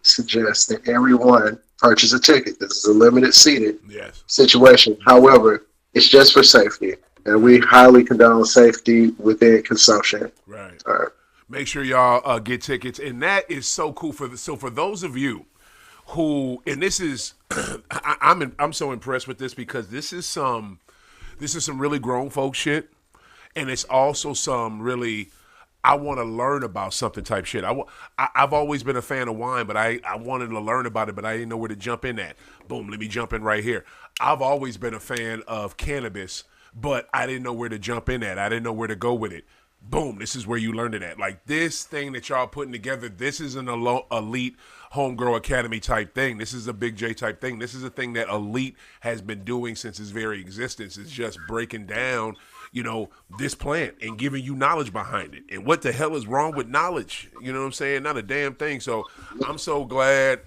suggest that everyone purchase a ticket. This is a limited seated situation. However, It's just for safety, and we highly condone safety within consumption. Right. Make sure y'all get tickets, and that is so cool for those of you who, and this is, I'm so impressed with this because this is some really grown folk shit, and it's also some really, I want to learn about something type shit. I've always been a fan of wine, but I wanted to learn about it, but I didn't know where to jump in at. Boom, let me jump in right here. I've always been a fan of cannabis, but I didn't know where to jump in at. I didn't know where to go with it. Boom, this is where you learned it at. Like, this thing that y'all putting together, this is an elite homegrown academy type thing. This is a Big J type thing. This is a thing that Elite has been doing since its very existence. It's just breaking down, this plant and giving you knowledge behind it. And what the hell is wrong with knowledge? You know what I'm saying? Not a damn thing. So I'm so glad,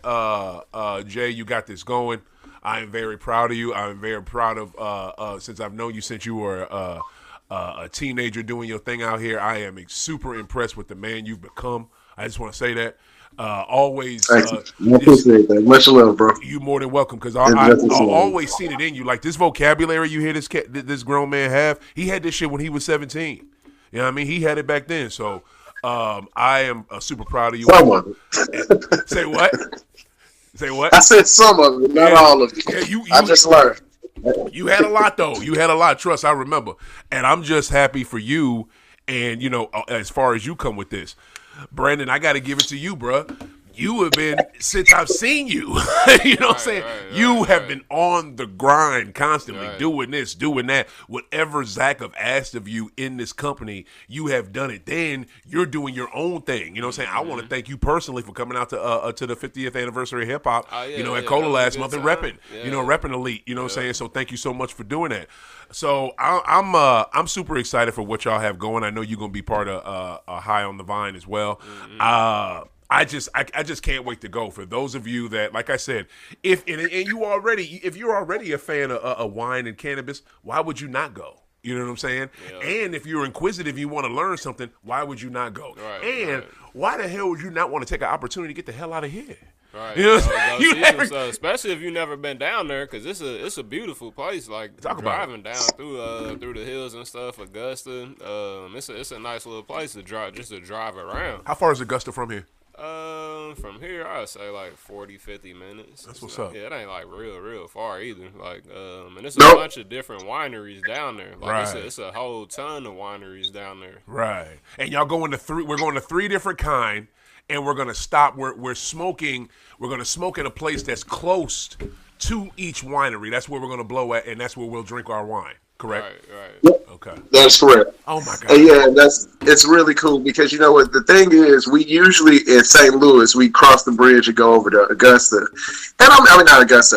Jay, you got this going. I am very proud of you. I'm very proud of, since I've known you since you were a teenager doing your thing out here. I am super impressed with the man you've become. I just want to say that. Always. I appreciate that. Much love, bro. You more than welcome, because I always seen it in you. Like, this vocabulary you hear this grown man have, he had this shit when he was 17. You know what I mean? He had it back then. So I am super proud of you. Some of it. Say what? Say what? I said some of it, not all of it. Yeah, I just learned. You had a lot, though. You had a lot. Trust, I remember. And I'm just happy for you. And, as far as you come with this, Brandon, I got to give it to you, bruh. You have been, since I've seen you, you know what I'm saying? You have been on the grind constantly, doing this, doing that. Whatever Zack have asked of you in this company, you have done it. Then you're doing your own thing. You know what I'm saying? I want to thank you personally for coming out to the 50th anniversary of hip hop, at Cola last month and repping, repping Elite. You know what I'm saying? So thank you so much for doing that. So I'm super excited for what y'all have going. I know you're gonna be part of High on the Vine as well. I just can't wait to go. For those of you that, like I said, if you're already a fan of wine and cannabis, why would you not go? You know what I'm saying? Yeah. And if you're inquisitive, you want to learn something, why would you not go? Why the hell would you not want to take an opportunity to get the hell out of here? Right. You know what I'm saying? Especially if you've never been down there, because it's a beautiful place. Like, driving down through the hills and stuff, Augusta. It's a nice little place to drive around. How far is Augusta from here? From here, I'd say like 40, 50 minutes. That's what's up. Yeah, it ain't like real far either. Like, and there's a bunch of different wineries down there. Like, it's a whole ton of wineries down there. Right. And y'all going to we're going to 3 different kind, and we're gonna stop. We're smoking. We're gonna smoke in a place that's close to each winery. That's where we're gonna blow at, and that's where we'll drink our wine. Correct. Right. Yep. Okay. That's correct. Oh my God. And it's really cool because you know what the thing is, we usually in St. Louis we cross the bridge and go over to Augusta, and I mean not Augusta.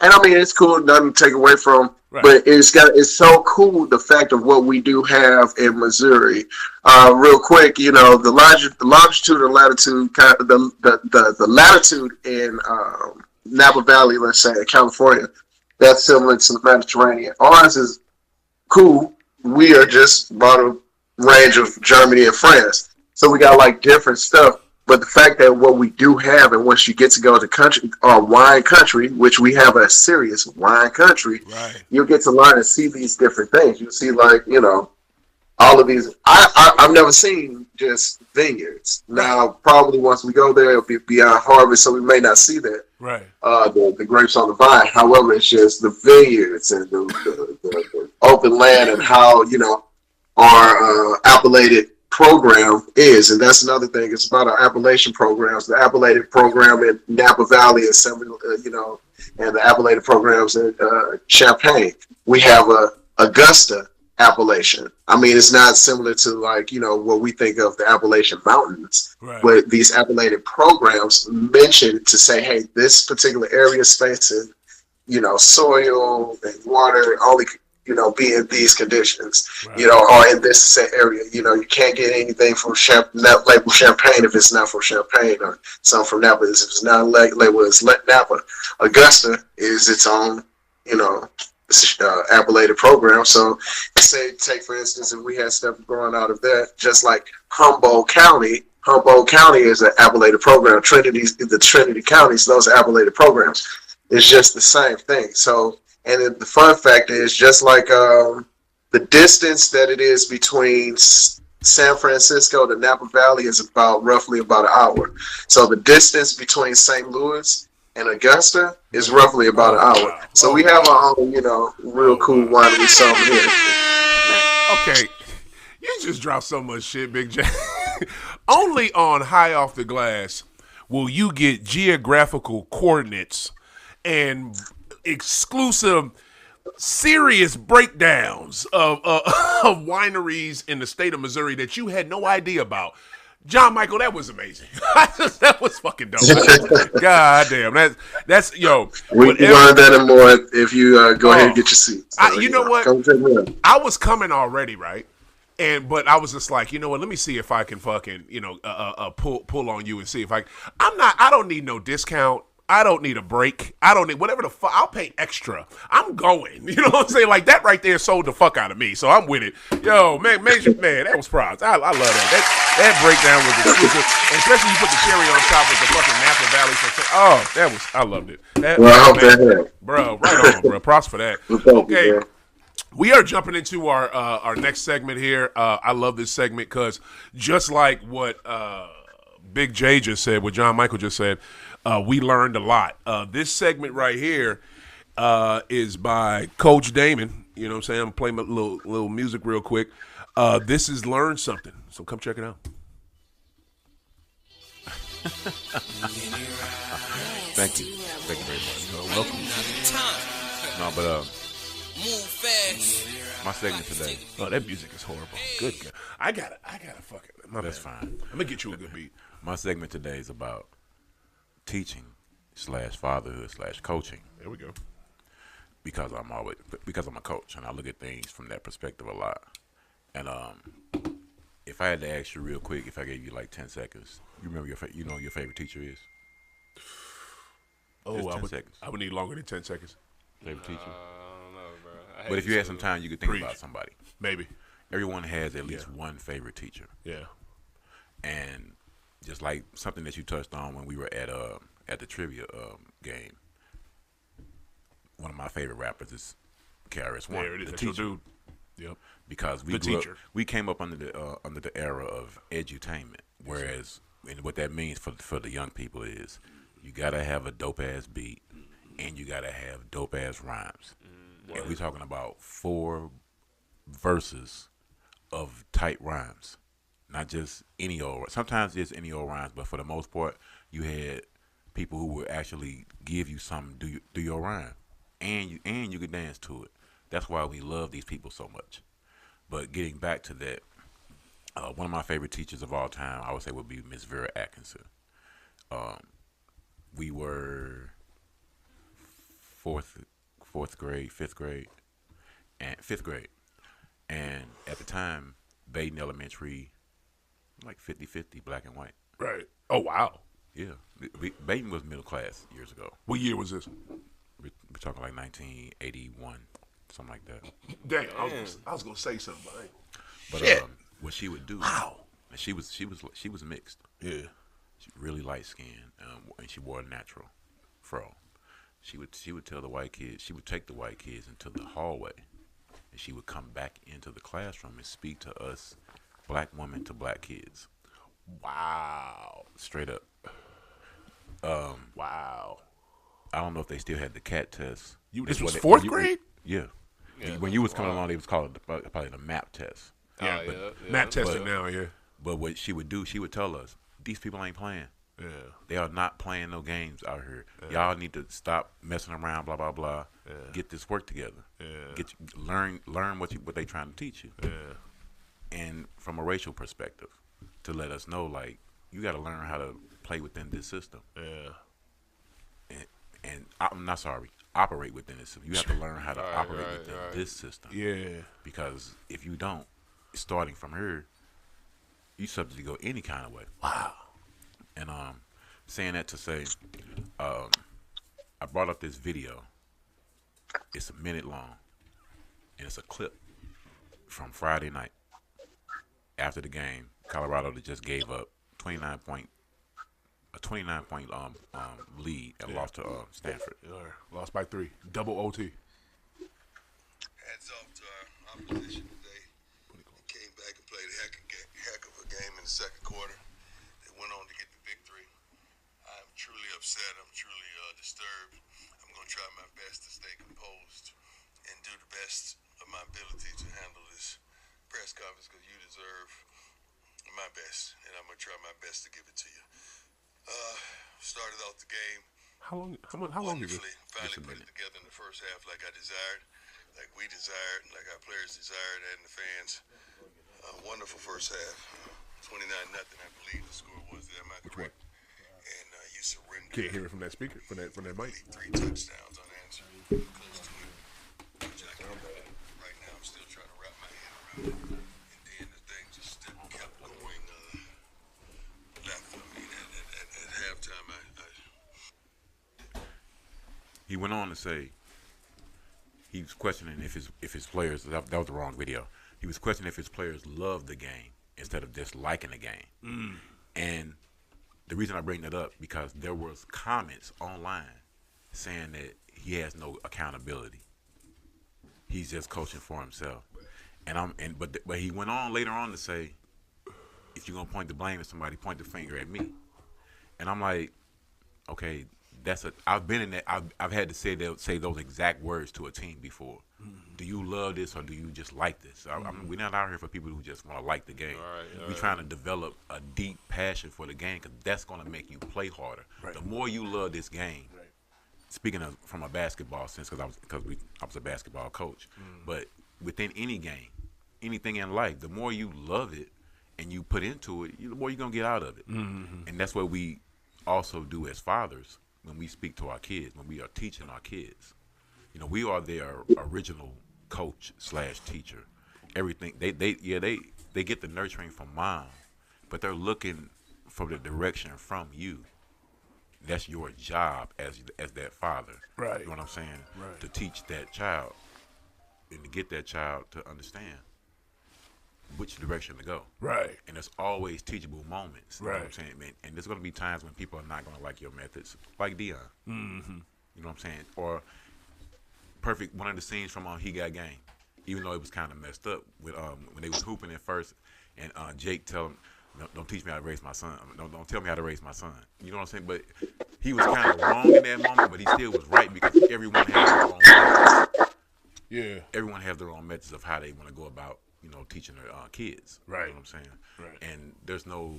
And I mean it's cool, nothing to take away from, but it's so cool the fact of what we do have in Missouri. Real quick, the longitude and latitude, the latitude in Napa Valley, let's say in California, that's similar to the Mediterranean. Ours is cool. We are just bottom range of Germany and France, so we got like different stuff. But the fact that what we do have, and once you get to go to country, wine country, which we have a serious wine country, you'll get to learn and see these different things. You'll see all of these. I've never seen just vineyards. Now, probably once we go there, it'll be beyond harvest, so we may not see that. Right. The grapes on the vine. However, it's just the vineyards and the open land and how our appellated program is, and that's another thing. It's about our appellation programs. The appellated program in Napa Valley and and the appellated programs in Champaign. We have a Augusta appellation. I mean, it's not similar to what we think of the Appalachian Mountains, but these appellated programs mention to say, hey, this particular area space and soil and water only be in these conditions, or in this area. You can't get anything from label Champagne if it's not from Champagne, or some from Napa if it's not labeled as Napa. Augusta is its own, appellated program. So take for instance, if we had stuff growing out of that, just like Humboldt County is an appellated program. The Trinity counties, those are appellated programs. It's just the same thing. So And then the fun fact is, just like the distance that it is between San Francisco to Napa Valley is roughly about an hour. So the distance between St. Louis and Augusta is roughly about an hour. Wow. So we have our own, real cool winery summer here. Okay, you just dropped so much shit, Big J. Only on High Off the Glass will you get geographical coordinates and exclusive, serious breakdowns of wineries in the state of Missouri that you had no idea about. Jon Michael, that was amazing. That was fucking dope. God damn, that's yo. We can learn that and more if you go ahead and get your seats. So, you know what? Come take me up. I was coming already, right? But I was just like, you know what? Let me see if I can fucking, pull on you and see if I don't need no discount. I don't need a break. I don't need whatever the fuck. I'll pay extra. I'm going. You know what I'm saying? Like that right there sold the fuck out of me. So I'm with it. Yo, man, that was props. I love that. That breakdown was exclusive, and especially you put the cherry on top with the fucking Napa Valley. I loved it. Well, I hope that helped. Bro, right on, bro. Props for that. Okay. We are jumping into our next segment here. I love this segment because just like what Big J just said, what Jon Michael just said, we learned a lot. This segment right here is by Coach Damon. You know what I'm saying? I'm playing my little music real quick. This is Learn Something. So come check it out. Thank you very much. Welcome. No, but my segment today. Oh, that music is horrible. Good God. I gotta fuck it. That's fine. I'm gonna get you a good beat. My segment today is about teaching / fatherhood / coaching. There we go. Because I'm a coach and I look at things from that perspective a lot. And if I had to ask you real quick, if I gave you like 10 seconds, you remember your favorite teacher is? Oh, I would need longer than 10 seconds. Favorite teacher? I don't know, bro. But if you had some time, you could think about somebody. Maybe. Everyone has at least one favorite teacher. Yeah. And just like something that you touched on when we were at the trivia game, one of my favorite rappers is KRS-One. There it is. The That's your teacher. dude. Yep. Because we came up under the era of edutainment, whereas and what that means for the young people is you gotta have a dope ass beat and you gotta have dope ass rhymes. And we're talking about 4 verses of tight rhymes, not just any old. Sometimes it's any old rhymes, but for the most part, you had people who would actually give you something do your rhyme, and you could dance to it. That's why we love these people so much. But getting back to that, one of my favorite teachers of all time, I would say, would be Miss Vera Atkinson. We were fifth grade, and at the time, Baden Elementary, like 50-50, black and white. Right. Oh, wow. Yeah, Baden was middle class years ago. What year was this? We're talking like 1981, something like that. Dang, I was gonna say something, but But what she would do? Wow. And she was mixed. Yeah. She really light skinned, and she wore a natural fro. She would tell the white kids. She would take the white kids into the hallway, and she would come back into the classroom and speak to us, black women to black kids. Wow. Straight up. Wow. I don't know if they still had the CAT test. This was 4th grade? Yeah. When you was coming along, they was called probably the MAP test. Yeah, yeah. Matt testing now, yeah. But what she would do, she would tell us, these people ain't playing. Yeah. They are not playing no games out here. Y'all need to stop messing around, blah, blah, blah. Yeah. Get this work together. Yeah. Learn what they trying to teach you. Yeah. And from a racial perspective, to let us know, like, you got to learn how to play within this system. Yeah. And I'm not sorry, operate within this system. You have to learn how to operate within this system. Yeah. Because if you don't, starting from here, you subject to go any kind of way. Wow. And saying that to say, I brought up this video. It's a minute long, and it's a clip from Friday night after the game. Colorado that just gave up 29 point lead and lost to Stanford. Lost by 3. Double OT. opposition today. They came back and played a heck of a game in the second quarter. They went on to get the victory. I'm truly upset. I'm truly disturbed. I'm going to try my best to stay composed and do the best of my ability to handle this press conference because you deserve my best, and I'm going to try my best to give it to you. Started off the game. How long is it? Finally put it together in the first half like I desired, like we desired, like our players desired, and the fans. Wonderful first half. 29-0, I believe the score was. Am I correct? And you surrendered. Can't hear it from that speaker, from that mic. 3 touchdowns unanswered. Close to it. Which I can't right now. I'm still trying to wrap my head around it. And then the thing just kept going left. I mean, at halftime, He went on to say he was questioning if his players, that was the wrong video. He was questioning if his players loved the game instead of just liking the game. And the reason I bring that up because there was comments online saying that he has no accountability. He's just coaching for himself. But he went on later on to say, if you're gonna point the blame at somebody, point the finger at me. And I'm like, okay. I've been in that. I've had to say those exact words to a team before. Do you love this or do you just like this? I mean, we're not out here for people who just want to like the game. We're trying to develop a deep passion for the game because that's going to make you play harder. Right. The more you love this game. Right. Speaking of from a basketball sense, because I was a basketball coach, but within any game, anything in life, the more you love it and you put into it, the more you're gonna get out of it. And that's what we also do as fathers. When we speak to our kids, when we are teaching our kids, we are their original coach / teacher. Everything they get the nurturing from mom, but they're looking for the direction from you. That's your job as that father. Right. You know what I'm saying? Right. To teach that child and to get that child to understand which direction to go. Right. And there's always teachable moments. You know what I'm saying? And there's going to be times when people are not going to like your methods, like Dion. You know what I'm saying? Or one of the scenes from He Got Game, even though it was kind of messed up with when they was hooping at first, and Jake tell him, don't teach me how to raise my son. Don't tell me how to raise my son. You know what I'm saying? But he was kind of wrong in that moment, but he still was right because everyone has their own methods. Yeah. Everyone has their own methods of how they want to go about teaching their kids. Right. You know what I'm saying? Right. And there's no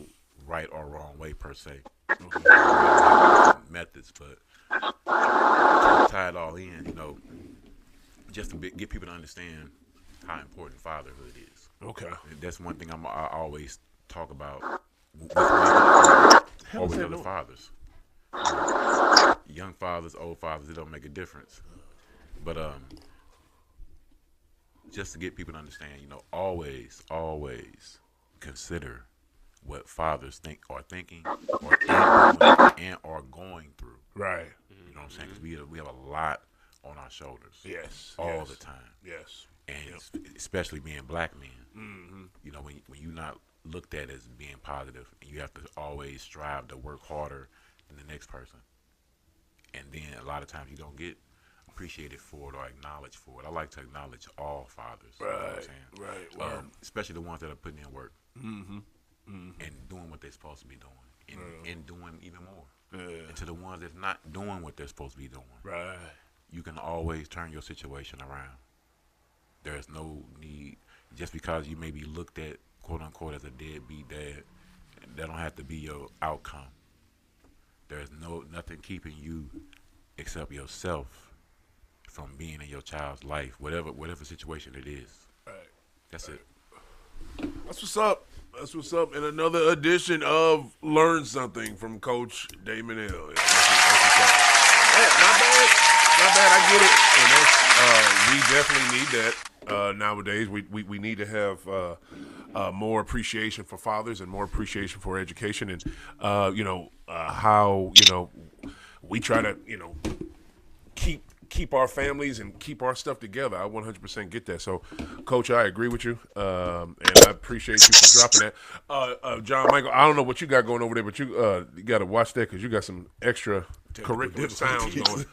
right or wrong way per se. Methods, but to tie it all in, just to get people to understand how important fatherhood is. Okay. That's one thing I always talk about with other fathers. Young fathers, old fathers, it don't make a difference. But just to get people to understand, always consider what fathers are thinking and are going through. Right. You know what I'm saying? Because we have a lot on our shoulders. Yes. All the time. Yes. And especially being black men. When you're not looked at as being positive, and you have to always strive to work harder than the next person. And then a lot of times you don't get appreciated for it or acknowledged for it. I like to acknowledge all fathers. Right, you know what I'm saying? Right. Well, especially the ones that are putting in work and doing what they're supposed to be doing, and doing even more. Yeah. And to the ones that's not doing what they're supposed to be doing, right? You can always turn your situation around. There's no need just because you may be looked at quote unquote as a deadbeat dad. That don't have to be your outcome. There's nothing keeping you except yourself from being in your child's life, whatever situation it is. Right. That's it. That's what's up. That's what's up. And another edition of Learn Something from Coach Damon Hill. Yeah, that's what's up. Not bad. I get it. And we definitely need that nowadays. We need to have more appreciation for fathers and more appreciation for education, and how we try to keep keep our families and keep our stuff together. I 100% get that. So, Coach, I agree with you, and I appreciate you for dropping that. Jon Michael, I don't know what you got going over there, but you got to watch that because you got some extra curriculum sounds going.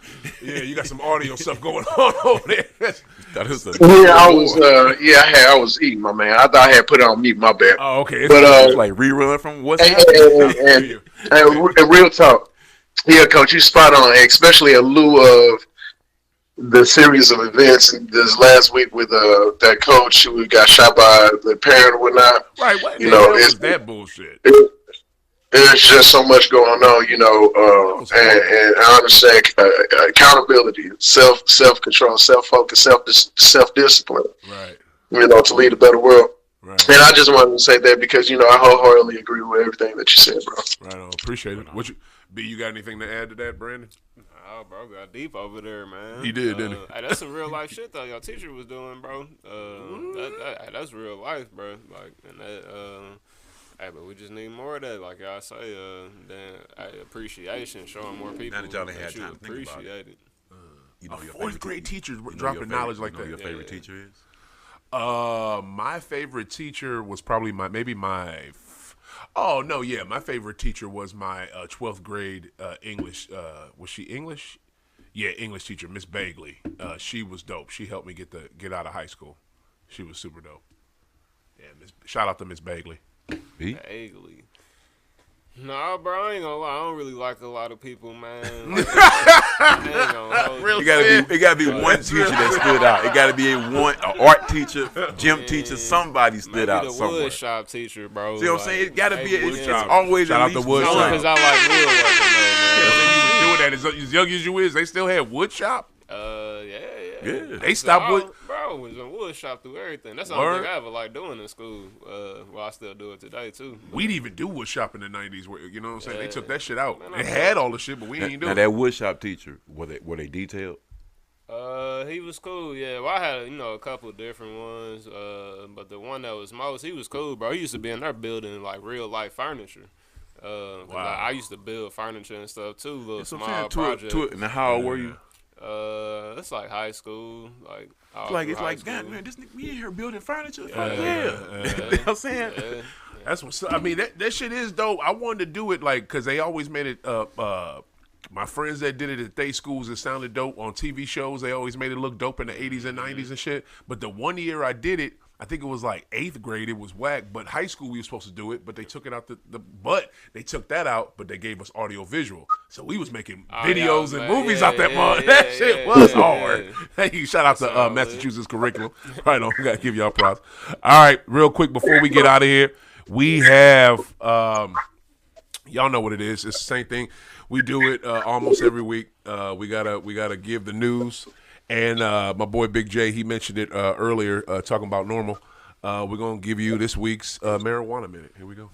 Yeah, you got some audio stuff going on over there. I was eating, my man. I thought I had put it on mute. My bad. Oh, okay. But it's like rerun from what's happening. And real talk. Yeah, Coach, you spot on, especially in lieu of the series of events this last week with that coach who got shot by the parent or whatnot. Right. What the hell is that bullshit? There's just so much going on, and I understand accountability, self-control, self-focus, self-discipline. Right. To lead a better world. Right. And I just wanted to say that because I wholeheartedly agree with everything that you said, bro. Right on. Appreciate it. B, you got anything to add to that, Brandon? Oh, bro, got deep over there, man. He did, didn't he? Hey, that's some real life shit though. Your teacher was doing, bro. That's real life, bro. Like, and that, hey, but we just need more of that. Like y'all say, then appreciation, showing more people now that y'all ain't had you time to think about appreciate it. A fourth grade teacher dropping knowledge like that. Your favorite teacher is? My favorite teacher was probably my favorite teacher was my 12th grade English. Was she English? Yeah, English teacher, Miss Bagley. She was dope. She helped me get out of high school. She was super dope. Yeah, shout out to Miss Bagley. Bagley. Nah, bro, I ain't gonna lie. I don't really like a lot of people, man. Like, it gotta be one teacher that stood out. It gotta be an art teacher, gym teacher, somebody stood out somewhere. Maybe the wood shop teacher, bro. See what I'm saying? It gotta be. It's always shout out the wood shop. Because I like woodworking, man. Doing that as young as you is, they still had wood shop. Yeah. They stopped wood. Bro, was in wood shop through everything. That's the only thing I ever liked doing in school. Well, I still do it today too. We'd even do wood shop in the 90s. You know what I'm saying? They took that shit out. They had all the shit, but we ain't do it. Now that wood shop teacher, were they detailed? He was cool. Yeah, well, I had a couple of different ones. But the one that was most, he was cool, bro. He used to be in there building like real life furniture. Wow. I used to build furniture and stuff too. Little small projects. And how old were you? It's like high school, like it's like God, man, this nigga, we in here building furniture. Yeah. You know what I'm saying? Yeah. That's what I mean. That shit is dope. I wanted to do it because they always made it. My friends that did it at their schools, it sounded dope on TV shows. They always made it look dope in the 80s and 90s and shit. But the one year I did it, I think it was like 8th grade. It was whack. But high school we were supposed to do it, but they took it out but they took that out, but they gave us audio visual. So we was making videos and movies out that month. That shit was hard. Thank you. Shout out to Massachusetts curriculum. Right on. We gotta give y'all props. All right, real quick before we get out of here, we have y'all know what it is. It's the same thing. We do it almost every week. We gotta give the news. And my boy Big J, he mentioned it earlier, talking about normal. We're going to give you this week's marijuana minute. Here we go.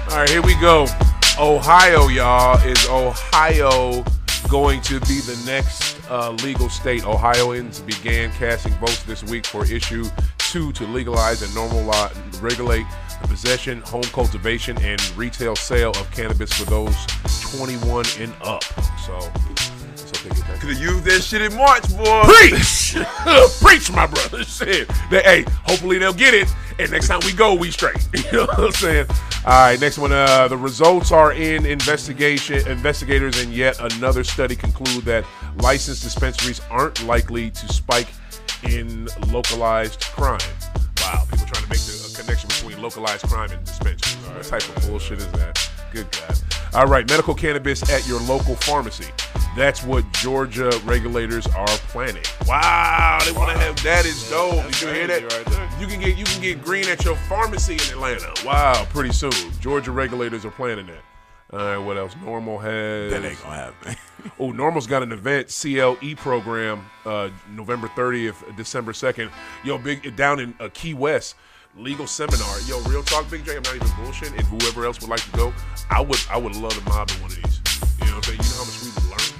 All right, here we go. Ohio, y'all, is Ohio going to be the next legal state. Ohioans began casting votes this week for issue 2 to legalize and regulate the possession, home cultivation, and retail sale of cannabis for those 21 and up. So could have used that shit in March, boy. Preach! Preach, my brother. Shit. Hey, hopefully they'll get it, and next time we go, we straight. You know what I'm saying? All right, next one. The results are in investigators, and yet another study conclude that licensed dispensaries aren't likely to spike in localized crime. Wow, people trying to make a connection between localized crime and dispensaries. What type of bullshit is that? Good God. All right, medical cannabis at your local pharmacy. That's what Georgia regulators are planning. Wow, they want to have that. Is dope. Did you hear that? Right there. You can get green at your pharmacy in Atlanta. Wow, pretty soon. Georgia regulators are planning that. All right, what else? Normal has... That ain't gonna happen. Oh, Normal's got an event, CLE program, November 30th, December 2nd. Yo, big down in Key West. Legal seminar. Yo, real talk, Big J. I'm not even bullshitting. And whoever else would like to go, I would love to mob in one of these. You know what I'm saying? You know how much we would learn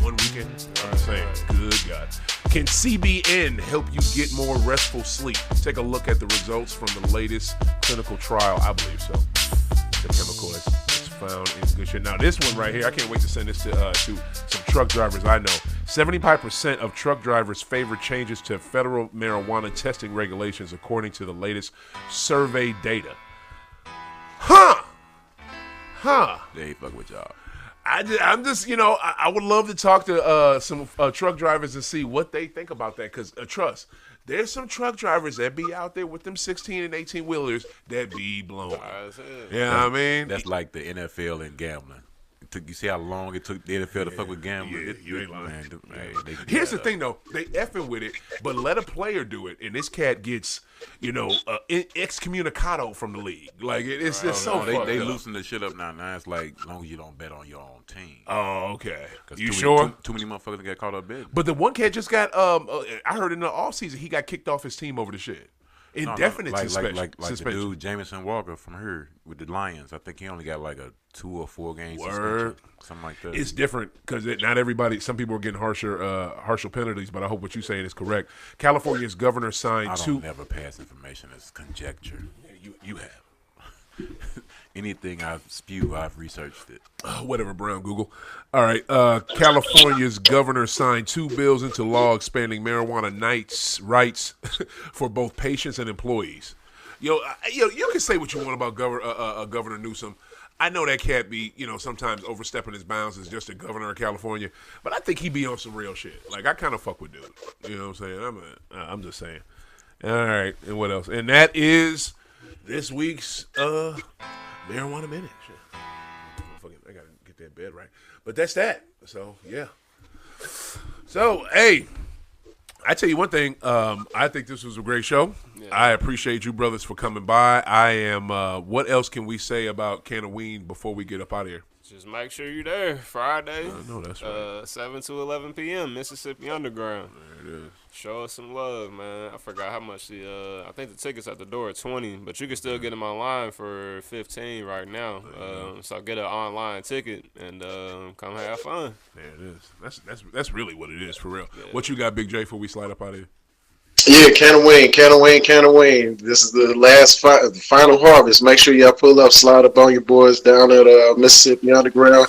one weekend. I'm saying, good God. Can CBN help you get more restful sleep? Take a look at the results from the latest clinical trial. I believe so. The chemical that's found in good shit. Now, this one right here, I can't wait to send this to some truck drivers I know. 75% of truck drivers favor changes to federal marijuana testing regulations, according to the latest survey data. They ain't fuck with y'all. I'm just, I would love to talk to some truck drivers and see what they think about that. Because, trust, there's some truck drivers that be out there with them 16 and 18 wheelers that be blowing. You know what I mean? That's like the NFL and gambling. You see how long it took the NFL to fuck with gambling? Yeah, you ain't lying. Man, here's the thing, though. They effing with it, but let a player do it, and this cat gets, excommunicado from the league. Like, it's just so fucked They up. loosen the shit up now. Now it's like, as long as you don't bet on your own team. Oh, okay. You too sure? Many, too many motherfuckers got caught up betting. But the one cat just got, I heard in the offseason, he got kicked off his team over the shit. Indefinite suspension. Like the dude Jameson Walker from here with the Lions. I think he only got like a 2 or 4 game suspension, something like that. It's different because not everybody. Some people are getting harsher penalties. But I hope what you're saying is correct. California's governor signed I don't never pass information as conjecture. You have. Anything I spew, I've researched it. Whatever, Brown Google. All right. California's governor signed 2 bills into law expanding marijuana rights for both patients and employees. You can say what you want about Governor Newsom. I know that cat be, sometimes overstepping his bounds as just a governor of California, but I think he be on some real shit. Like, I kind of fuck with dude. You know what I'm saying? I'm just saying. All right. And what else? And that is this week's Marijuana Minute. I gotta get that bed right. But that's that. So, yeah. So, hey, I tell you one thing. I think this was a great show. Yeah. I appreciate you brothers for coming by. I am, what else can we say about Cann-a-Ween before we get up out of here? Just make sure you're there Friday. I know that's right. 7 to 11 p.m. Mississippi Underground. There it is. Show us some love, man. I forgot how much I think the tickets at the door are 20, but you can still get them online for 15 right now. So get an online ticket and come have fun. There it is. That's really what it is for real. Yeah. What you got, Big J, before we slide up out of here? Yeah, Cann-a-Ween. This is the final harvest. Make sure y'all pull up, slide up on your boys down at Mississippi Underground.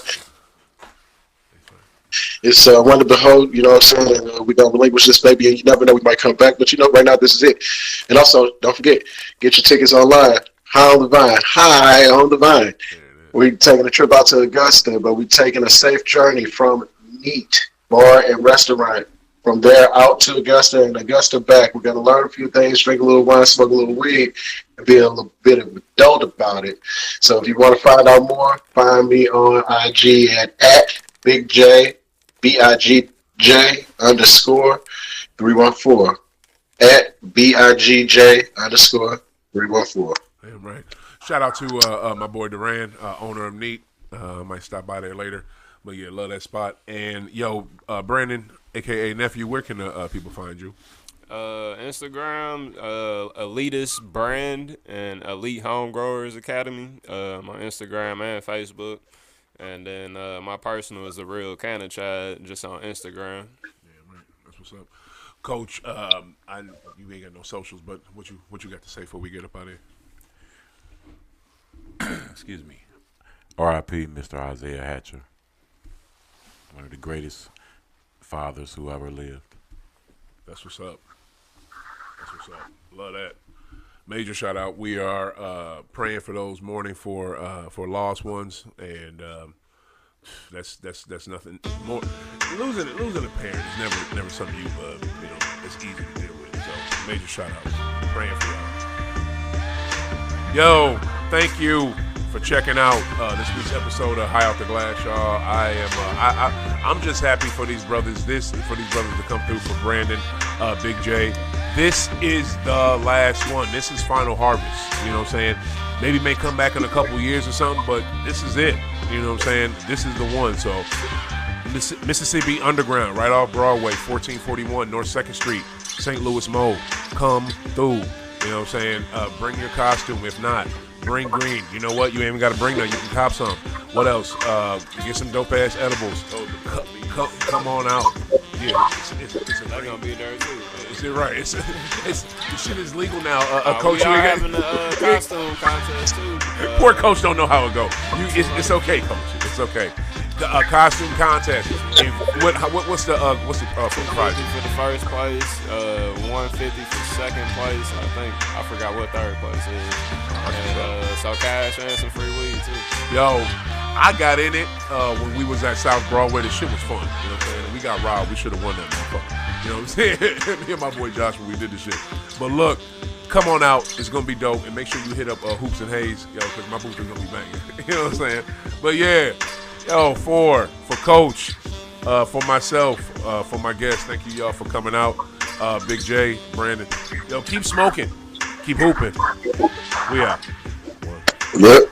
It's one to behold, you know what I'm saying? And we're going to relinquish this baby, and you never know, we might come back. But, right now, this is it. And also, don't forget, get your tickets online. High on the Vine. We're taking a trip out to Augusta, but we're taking a safe journey from Neat Bar and Restaurant. From there out to Augusta and Augusta back. We're going to learn a few things, drink a little wine, smoke a little weed, and be a little bit of adult about it. So if you want to find out more, find me on IG at Big J, BIGJ _314. At BIGJ _314. Damn right. Shout out to my boy Duran, owner of Neat. Might stop by there later. But yeah, love that spot. And Brandon, aka Nephew, where can people find you? Instagram, Elitist Brand and Elite Home Growers Academy. My Instagram and Facebook. And then my personal is The Real Cannachad, just on Instagram. Yeah, right. That's what's up. Coach, you ain't got no socials, but what you got to say before we get up out of here? Excuse me. R.I.P. Mr. Isaiah Hatcher. One of the greatest fathers who ever lived. That's what's up. Love that. Major shout out. We are praying for those mourning for lost ones, and that's nothing more. Losing a parent is never something it's easy to deal with. So major shout out. Praying for y'all. Yo, thank you for checking out this week's episode of High Off the Glass, y'all. I'm just happy for these brothers. For these brothers to come through for Brandon, Big J. This is the last one. This is final harvest. You know what I'm saying? Maybe may come back in a couple years or something, but this is it. You know what I'm saying? This is the one. So Mississippi Underground, right off Broadway, 1441 North 2nd Street, St. Louis Mo. Come through. You know what I'm saying? Bring your costume. If not, bring green. You know what? You ain't even got to bring that. You can cop some. What else? Get some dope-ass edibles. Come on out. Yeah, it's a They're gonna be there too. Is it right? It's the shit is legal now. Coach, Coach, we are having a costume contest too. Poor coach don't know how it go. It's okay, coach. It's okay. The costume contest. And what's the prize? $250 for the first place, $150 for second place. I forgot what third place is. And so cash and some free weed too. Yo, I got in it when we was at South Broadway. The shit was fun. You know what I'm saying? We got robbed. We should have won that motherfucker. You know what I'm saying? Me and my boy Josh when we did the shit. But look, come on out. It's gonna be dope. And make sure you hit up Hoops and Hayes, yo, because my booth is gonna be banging. You know what I'm saying? But yeah, yo, for Coach, for myself, for my guests, thank you y'all for coming out. Big J, Brandon, yo, keep smoking, keep hooping. We out. Look.